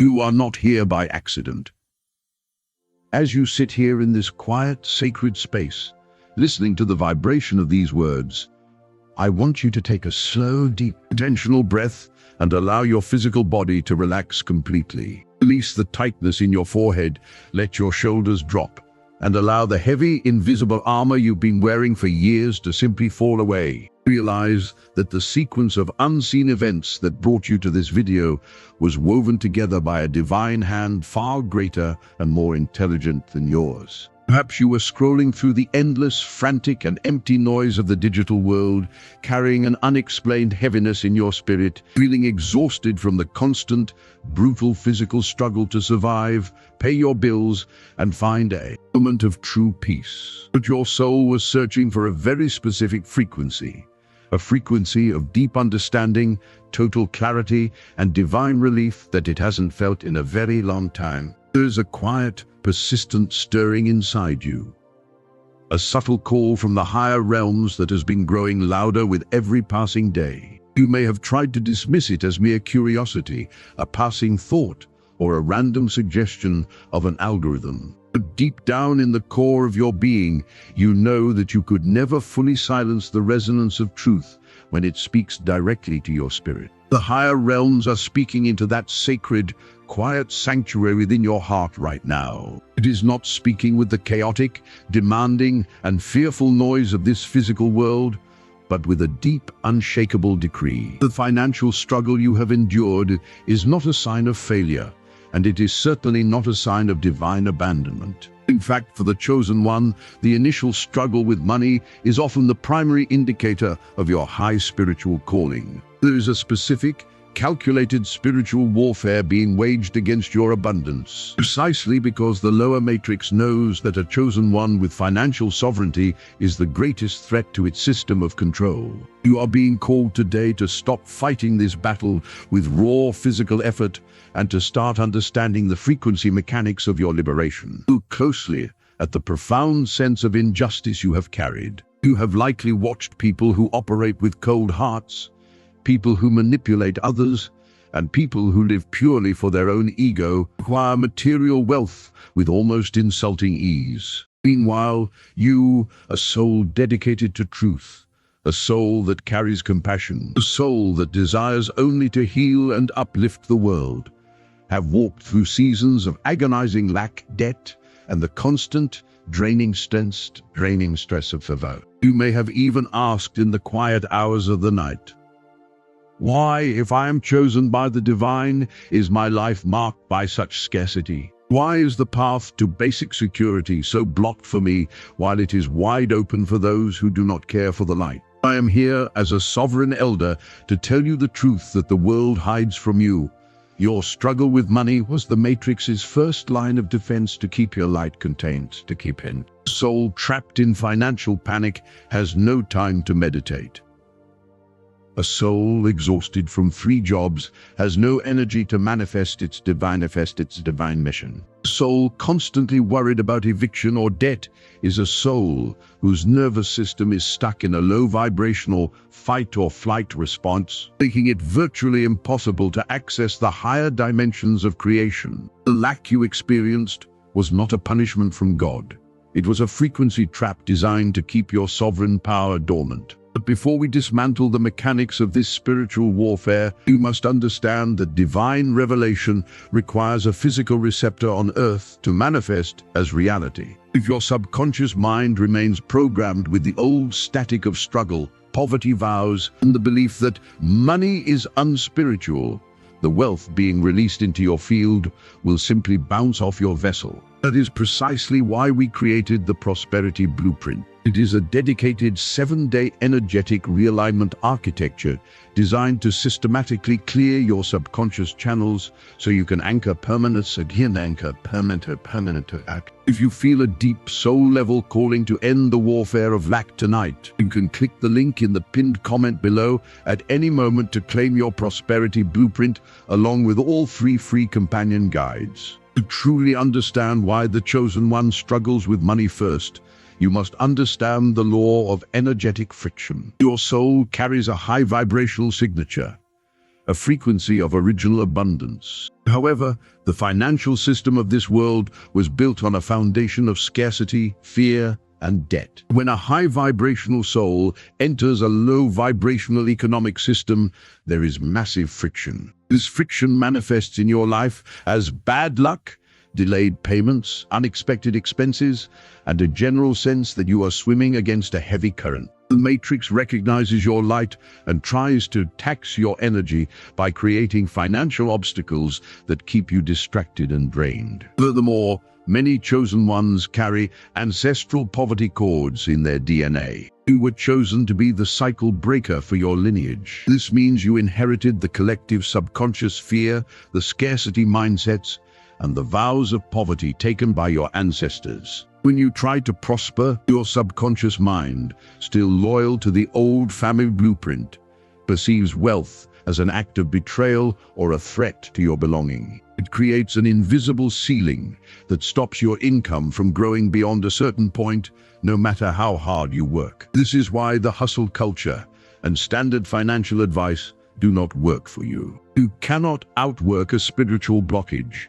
You are not here by accident. As you sit here in this quiet, sacred space, listening to the vibration of these words, I want you to take a slow, deep, intentional breath and allow your physical body to relax completely. Release the tightness in your forehead, let your shoulders drop, and allow the heavy, invisible armor you've been wearing for years to simply fall away. Realize that the sequence of unseen events that brought you to this video was woven together by a divine hand far greater and more intelligent than yours. Perhaps you were scrolling through the endless, frantic, and empty noise of the digital world, carrying an unexplained heaviness in your spirit, feeling exhausted from the constant, brutal physical struggle to survive, pay your bills, and find a moment of true peace. But your soul was searching for a very specific frequency. A frequency of deep understanding, total clarity, and divine relief that it hasn't felt in a very long time. There's a quiet, persistent stirring inside you. A subtle call from the higher realms that has been growing louder with every passing day. You may have tried to dismiss it as mere curiosity, a passing thought, or a random suggestion of an algorithm. But deep down in the core of your being, you know that you could never fully silence the resonance of truth when it speaks directly to your spirit. The higher realms are speaking into that sacred, quiet sanctuary within your heart right now. It is not speaking with the chaotic, demanding, and fearful noise of this physical world, but with a deep, unshakable decree. The financial struggle you have endured is not a sign of failure, and it is certainly not a sign of divine abandonment. In fact, for the chosen one, the initial struggle with money is often the primary indicator of your high spiritual calling. There is a specific, calculated spiritual warfare being waged against your abundance, precisely because the lower matrix knows that a chosen one with financial sovereignty is the greatest threat to its system of control. You are being called today to stop fighting this battle with raw physical effort and to start understanding the frequency mechanics of your liberation. Look closely at the profound sense of injustice you have carried. You have likely watched people who operate with cold hearts, people who manipulate others, and people who live purely for their own ego acquire material wealth with almost insulting ease. Meanwhile, you, a soul dedicated to truth, a soul that carries compassion, a soul that desires only to heal and uplift the world, have walked through seasons of agonizing lack, debt, and the constant, draining stress of survival. You may have even asked in the quiet hours of the night, why, if I am chosen by the divine, is my life marked by such scarcity? Why is the path to basic security so blocked for me while it is wide open for those who do not care for the light? I am here as a sovereign elder to tell you the truth that the world hides from you. Your struggle with money was the Matrix's first line of defense to keep your light contained, to keep in. Soul trapped in financial panic has no time to meditate. A soul exhausted from 3 jobs has no energy to manifest its divine mission. A soul constantly worried about eviction or debt is a soul whose nervous system is stuck in a low vibrational fight or flight response, making it virtually impossible to access the higher dimensions of creation. The lack you experienced was not a punishment from God. It was a frequency trap designed to keep your sovereign power dormant. But before we dismantle the mechanics of this spiritual warfare, you must understand that divine revelation requires a physical receptor on earth to manifest as reality. If your subconscious mind remains programmed with the old static of struggle, poverty vows, and the belief that money is unspiritual, the wealth being released into your field will simply bounce off your vessel. That is precisely why we created the Prosperity Blueprint. It is a dedicated 7-day energetic realignment architecture designed to systematically clear your subconscious channels so you can anchor permanence again, permanent. If you feel a deep soul-level calling to end the warfare of lack tonight, you can click the link in the pinned comment below at any moment to claim your Prosperity Blueprint along with all 3 free companion guides. To truly understand why the chosen one struggles with money first, you must understand the law of energetic friction. Your soul carries a high vibrational signature, a frequency of original abundance. However, the financial system of this world was built on a foundation of scarcity, fear, and debt. When a high vibrational soul enters a low vibrational economic system, there is massive friction. This friction manifests in your life as bad luck, delayed payments, unexpected expenses, and a general sense that you are swimming against a heavy current. The matrix recognizes your light and tries to tax your energy by creating financial obstacles that keep you distracted and drained. Furthermore, many chosen ones carry ancestral poverty cords in their DNA. You were chosen to be the cycle breaker for your lineage. This means you inherited the collective subconscious fear, the scarcity mindsets, and the vows of poverty taken by your ancestors. When you try to prosper, your subconscious mind, still loyal to the old family blueprint, perceives wealth as an act of betrayal or a threat to your belonging. It creates an invisible ceiling that stops your income from growing beyond a certain point, no matter how hard you work. This is why the hustle culture and standard financial advice do not work for you. You cannot outwork a spiritual blockage.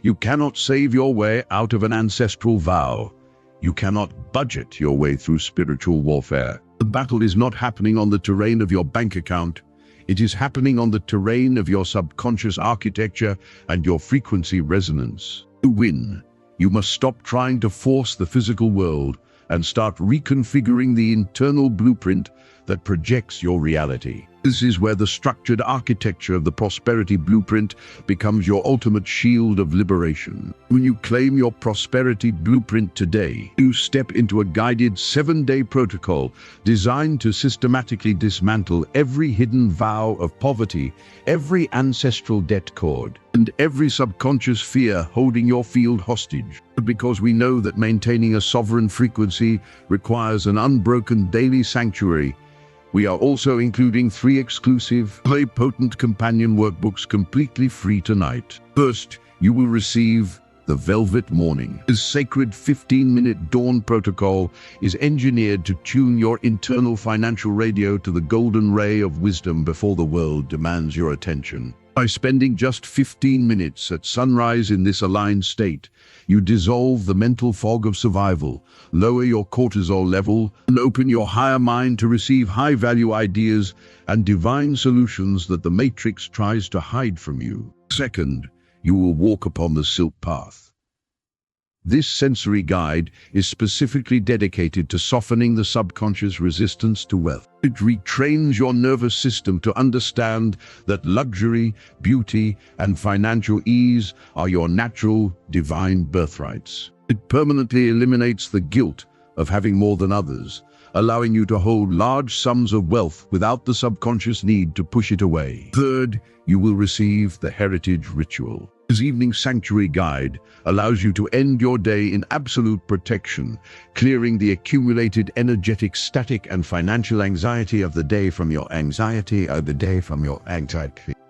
You cannot save your way out of an ancestral vow. You cannot budget your way through spiritual warfare. The battle is not happening on the terrain of your bank account. It is happening on the terrain of your subconscious architecture and your frequency resonance. To win, you must stop trying to force the physical world and start reconfiguring the internal blueprint that projects your reality. This is where the structured architecture of the prosperity blueprint becomes your ultimate shield of liberation. When you claim your prosperity blueprint today, you step into a guided 7-day protocol designed to systematically dismantle every hidden vow of poverty, every ancestral debt cord, and every subconscious fear holding your field hostage. Because we know that maintaining a sovereign frequency requires an unbroken daily sanctuary, we are also including 3 exclusive, potent companion workbooks completely free tonight. First, you will receive the Velvet Morning. This sacred 15-minute dawn protocol is engineered to tune your internal financial radio to the golden ray of wisdom before the world demands your attention. By spending just 15 minutes at sunrise in this aligned state, you dissolve the mental fog of survival, lower your cortisol level, and open your higher mind to receive high-value ideas and divine solutions that the matrix tries to hide from you. Second, you will walk upon the silk path. This sensory guide is specifically dedicated to softening the subconscious resistance to wealth. It retrains your nervous system to understand that luxury, beauty, and financial ease are your natural, divine birthrights. It permanently eliminates the guilt of having more than others, allowing you to hold large sums of wealth without the subconscious need to push it away. Third, you will receive the Heritage Ritual. This evening sanctuary guide allows you to end your day in absolute protection, clearing the accumulated energetic, static, and financial anxiety of the day from your anxiety.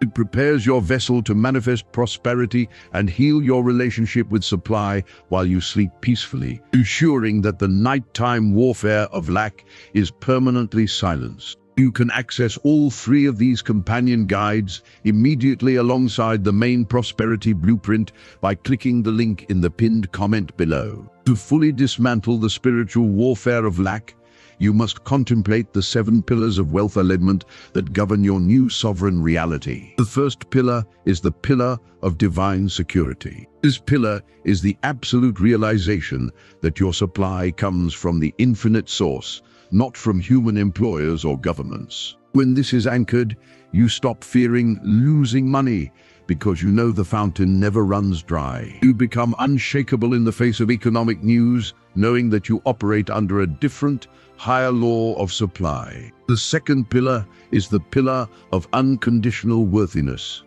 It prepares your vessel to manifest prosperity and heal your relationship with supply while you sleep peacefully, ensuring that the nighttime warfare of lack is permanently silenced. You can access all 3 of these companion guides immediately alongside the main prosperity blueprint by clicking the link in the pinned comment below. To fully dismantle the spiritual warfare of lack, you must contemplate the 7 pillars of wealth alignment that govern your new sovereign reality. The first pillar is the pillar of divine security. This pillar is the absolute realization that your supply comes from the infinite source, not from human employers or governments. When this is anchored, you stop fearing losing money because you know the fountain never runs dry. You become unshakable in the face of economic news, knowing that you operate under a different, higher law of supply. The second pillar is the pillar of unconditional worthiness.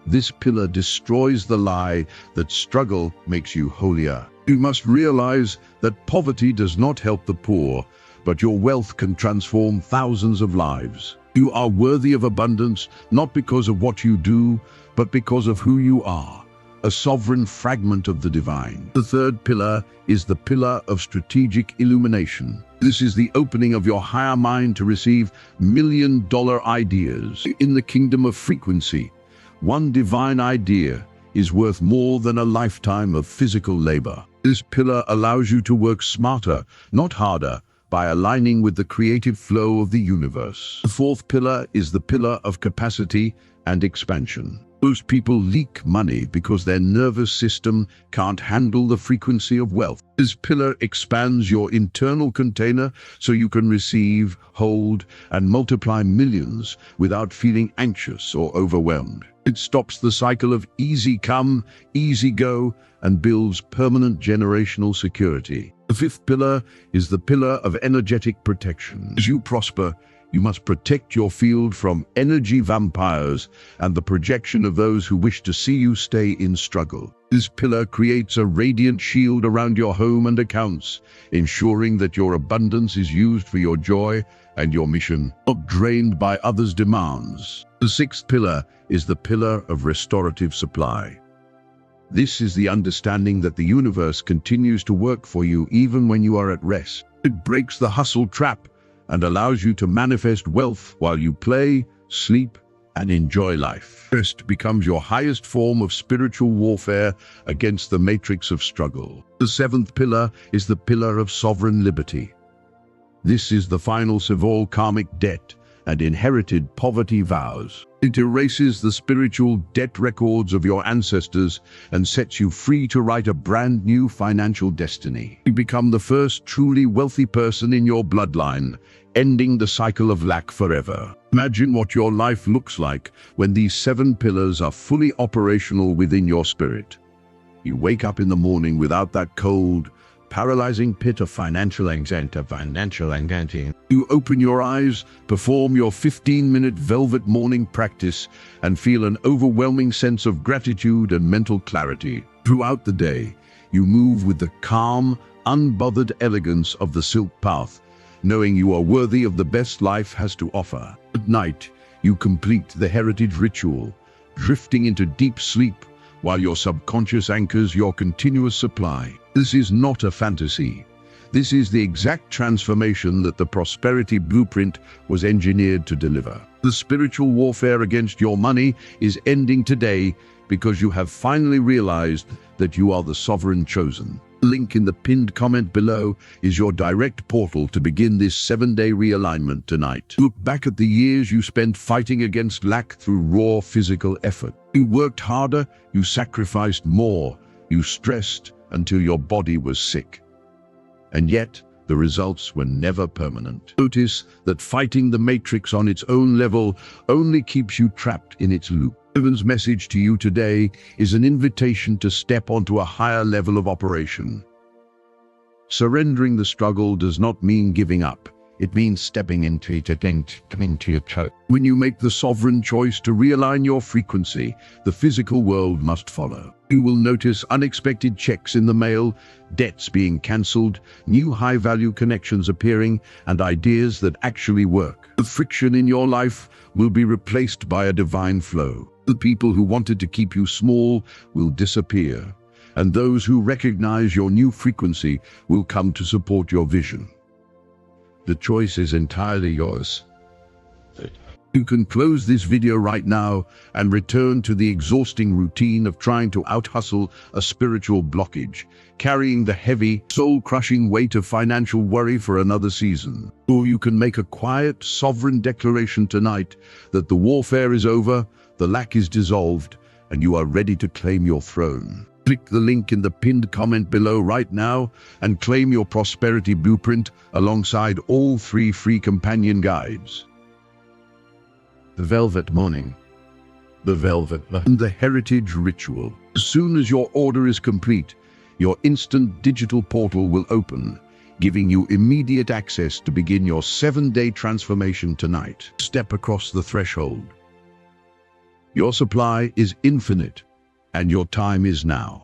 This pillar destroys the lie that struggle makes you holier. You must realize that poverty does not help the poor, but your wealth can transform thousands of lives. You are worthy of abundance, not because of what you do, but because of who you are, a sovereign fragment of the divine. The third pillar is the pillar of strategic illumination. This is the opening of your higher mind to receive million-dollar ideas. In the kingdom of frequency, one divine idea is worth more than a lifetime of physical labor. This pillar allows you to work smarter, not harder, by aligning with the creative flow of the universe. The fourth pillar is the pillar of capacity and expansion. Most people leak money because their nervous system can't handle the frequency of wealth. This pillar expands your internal container so you can receive, hold, and multiply millions without feeling anxious or overwhelmed. It stops the cycle of easy come, easy go, and builds permanent generational security. The fifth pillar is the pillar of energetic protection. As you prosper, you must protect your field from energy vampires and the projection of those who wish to see you stay in struggle. This pillar creates a radiant shield around your home and accounts, ensuring that your abundance is used for your joy and your mission, not drained by others' demands. The sixth pillar is the pillar of restorative supply. This is the understanding that the universe continues to work for you even when you are at rest. It breaks the hustle trap and allows you to manifest wealth while you play, sleep, and enjoy life. Rest becomes your highest form of spiritual warfare against the matrix of struggle. The seventh pillar is the pillar of sovereign liberty. This is the final of all karmic debt and inherited poverty vows. It erases the spiritual debt records of your ancestors and sets you free to write a brand new financial destiny. You become the first truly wealthy person in your bloodline, ending the cycle of lack forever. Imagine what your life looks like when these 7 pillars are fully operational within your spirit. You wake up in the morning without that cold, paralyzing pit of financial anxiety. You open your eyes, perform your 15-minute velvet morning practice, and feel an overwhelming sense of gratitude and mental clarity. Throughout the day, you move with the calm, unbothered elegance of the silk path, knowing you are worthy of the best life has to offer. At night, you complete the heritage ritual, drifting into deep sleep while your subconscious anchors your continuous supply. This is not a fantasy. This is the exact transformation that the prosperity blueprint was engineered to deliver. The spiritual warfare against your money is ending today because you have finally realized that you are the sovereign chosen. The link in the pinned comment below is your direct portal to begin this 7-day realignment tonight. Look back at the years you spent fighting against lack through raw physical effort. You worked harder, you sacrificed more, you stressed until your body was sick. And yet, the results were never permanent. Notice that fighting the matrix on its own level only keeps you trapped in its loop. Heaven's message to you today is an invitation to step onto a higher level of operation. Surrendering the struggle does not mean giving up. It means stepping into your toe. When you make the sovereign choice to realign your frequency, the physical world must follow. You will notice unexpected checks in the mail, debts being cancelled, new high-value connections appearing, and ideas that actually work. The friction in your life will be replaced by a divine flow. The people who wanted to keep you small will disappear, and those who recognize your new frequency will come to support your vision. The choice is entirely yours. You can close this video right now and return to the exhausting routine of trying to out-hustle a spiritual blockage, carrying the heavy, soul-crushing weight of financial worry for another season. Or you can make a quiet, sovereign declaration tonight that the warfare is over, the lack is dissolved, and you are ready to claim your throne. Click the link in the pinned comment below right now and claim your prosperity blueprint alongside all 3 free companion guides. The Velvet Morning, the Velvet, and the Heritage Ritual. As soon as your order is complete, your instant digital portal will open, giving you immediate access to begin your 7-day transformation tonight. Step across the threshold. Your supply is infinite, and your time is now.